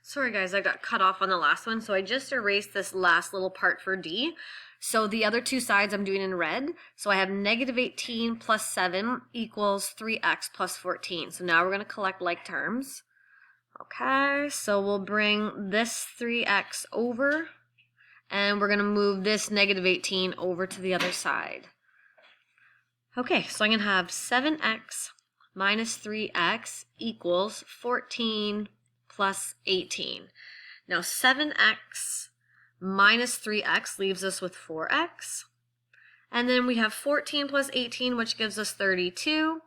Sorry guys, I got cut off on the last one, so I just erased this last little part for D. So the other two sides I'm doing in red. So I have negative 18 plus 7 equals 3x plus 14. So now we're going to collect like terms. Okay, so we'll bring this 3x over, and we're going to move this negative 18 over to the other side. Okay, so I'm going to have 7x minus 3x equals 14 plus 18. Now 7x minus 3x leaves us with 4x. And then we have 14 plus 18, which gives us 32.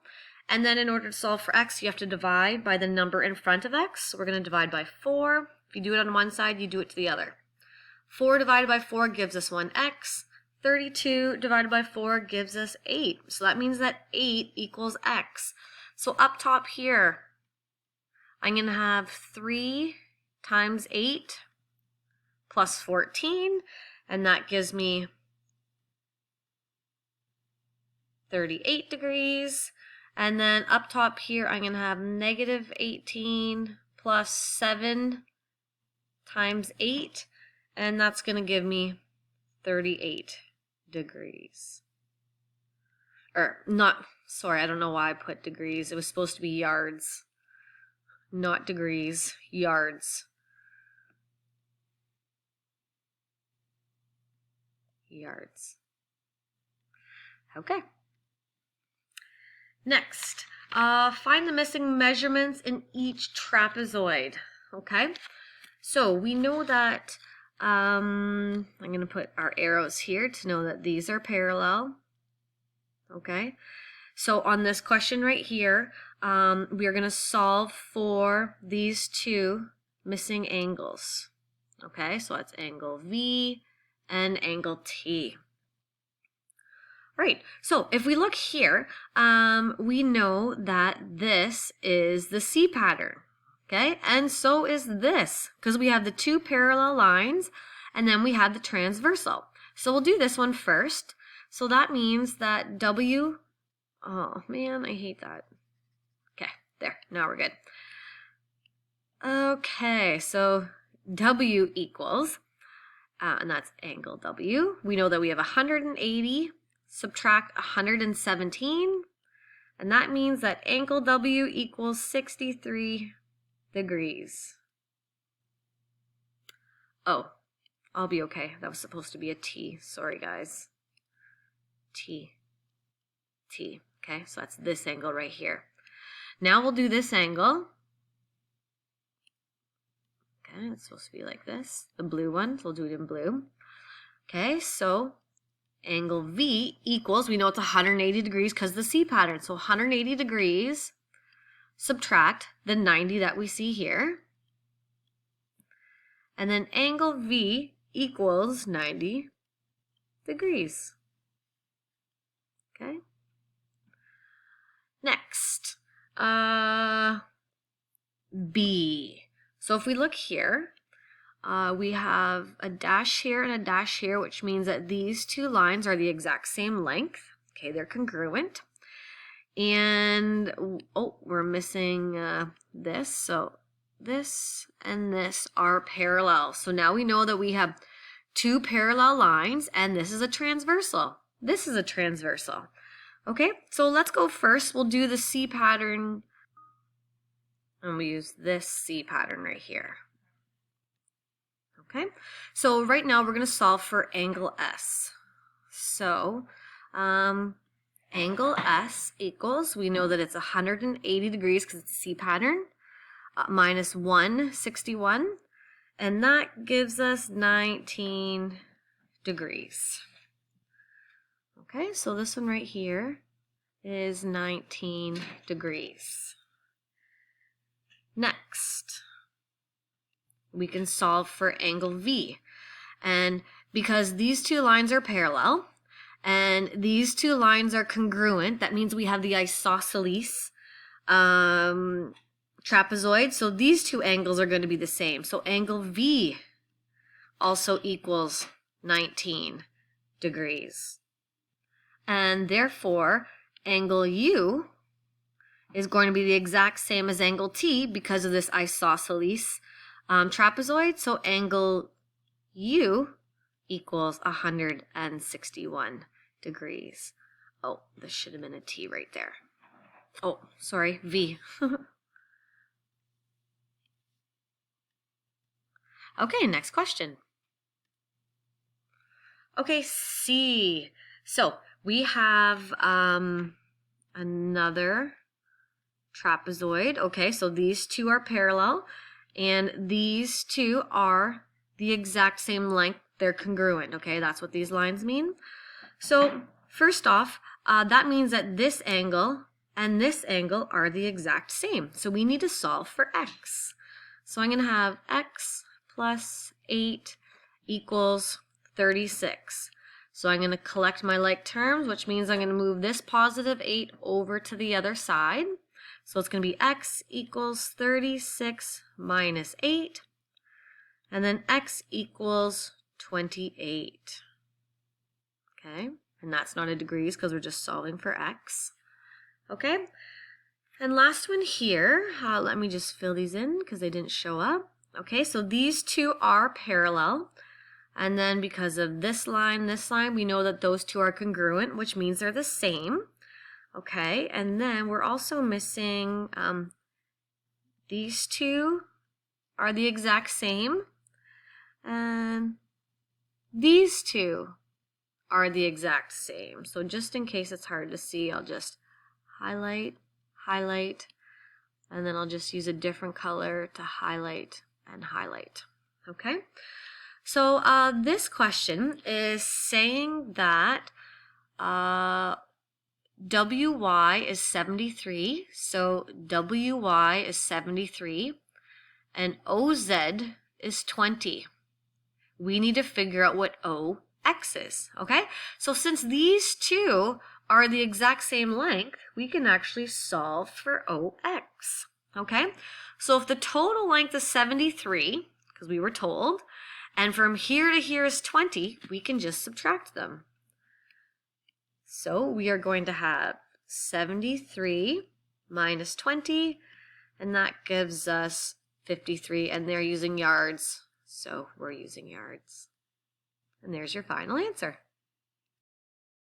And then in order to solve for x, you have to divide by the number in front of x. So we're going to divide by 4. If you do it on one side, you do it to the other. 4 divided by 4 gives us 1x. 32 divided by 4 gives us 8. So that means that 8 equals x. So up top here, I'm going to have 3 times 8 plus 14, and that gives me 38 degrees. And then up top here, I'm going to have negative 18 plus 7 times 8, and that's going to give me 38 degrees. Or not, sorry, I don't know why I put degrees. It was supposed to be yards. Not degrees, yards. Yards. Okay. Next, find the missing measurements in each trapezoid. Okay, so we know that I'm going to put our arrows here to know that these are parallel. Okay, so on this question right here, we are going to solve for these two missing angles. Okay, so that's angle V and angle T. Right, so if we look here, we know that this is the C pattern, okay? And so is this, because we have the two parallel lines, and then we have the transversal. So we'll do this one first. So that means that W, oh man, I hate that. Okay, there, now we're good. Okay, so W equals, and that's angle W. We know that we have 180 subtract 117, and that means that angle W equals 63 degrees. Oh, I'll be okay. That was supposed to be a T. Sorry, guys. T. Okay, so that's this angle right here. Now we'll do this angle. Okay, it's supposed to be like this. The blue one, so we'll do it in blue. Okay, so angle V equals, we know it's 180 degrees because of the C pattern. So 180 degrees, subtract the 90 that we see here. And then angle V equals 90 degrees. Okay. Next, B. So if we look here, we have a dash here and a dash here, which means that these two lines are the exact same length. Okay, they're congruent. And, oh, we're missing this. So this and this are parallel. So now we know that we have two parallel lines, and this is a transversal. This is a transversal. Okay, so let's go first. We'll do the C pattern, and we use this C pattern right here. Okay, so right now we're going to solve for angle S. So angle S equals, we know that it's 180 degrees because it's a C pattern, minus 161, and that gives us 19 degrees. Okay, so this one right here is 19 degrees. Next, we can solve for angle V. And because these two lines are parallel and these two lines are congruent, that means we have the isosceles trapezoid. So these two angles are going to be the same. So angle V also equals 19 degrees. And therefore, angle U is going to be the exact same as angle T because of this isosceles trapezoid, so angle U equals 161 degrees. Oh, this should have been a T right there. Oh, sorry, V. Okay, next question. Okay, C. So we have another trapezoid. Okay, so these two are parallel, and these two are the exact same length. They're congruent. Okay, that's what these lines mean. So first off, that means that this angle and this angle are the exact same. So we need to solve for x. So I'm going to have x plus 8 equals 36. So I'm going to collect my like terms, which means I'm going to move this positive 8 over to the other side. So it's going to be x equals 36 minus 8, and then x equals 28. Okay, and that's not in degrees because we're just solving for x. Okay, and last one here, let me just fill these in because they didn't show up. Okay, so these two are parallel, and then because of this line, we know that those two are congruent, which means they're the same. Okay, and then we're also missing these two are the exact same, and these two are the exact same. So just in case it's hard to see, I'll just highlight, and then I'll just use a different color to highlight and highlight. Okay, so this question is saying that WY is 73, so WY is 73, and OZ is 20. We need to figure out what OX is, okay? So since these two are the exact same length, we can actually solve for OX, okay? So if the total length is 73, because we were told, and from here to here is 20, we can just subtract them. So we are going to have 73 minus 20, and that gives us 53, and they're using yards, so we're using yards. And there's your final answer.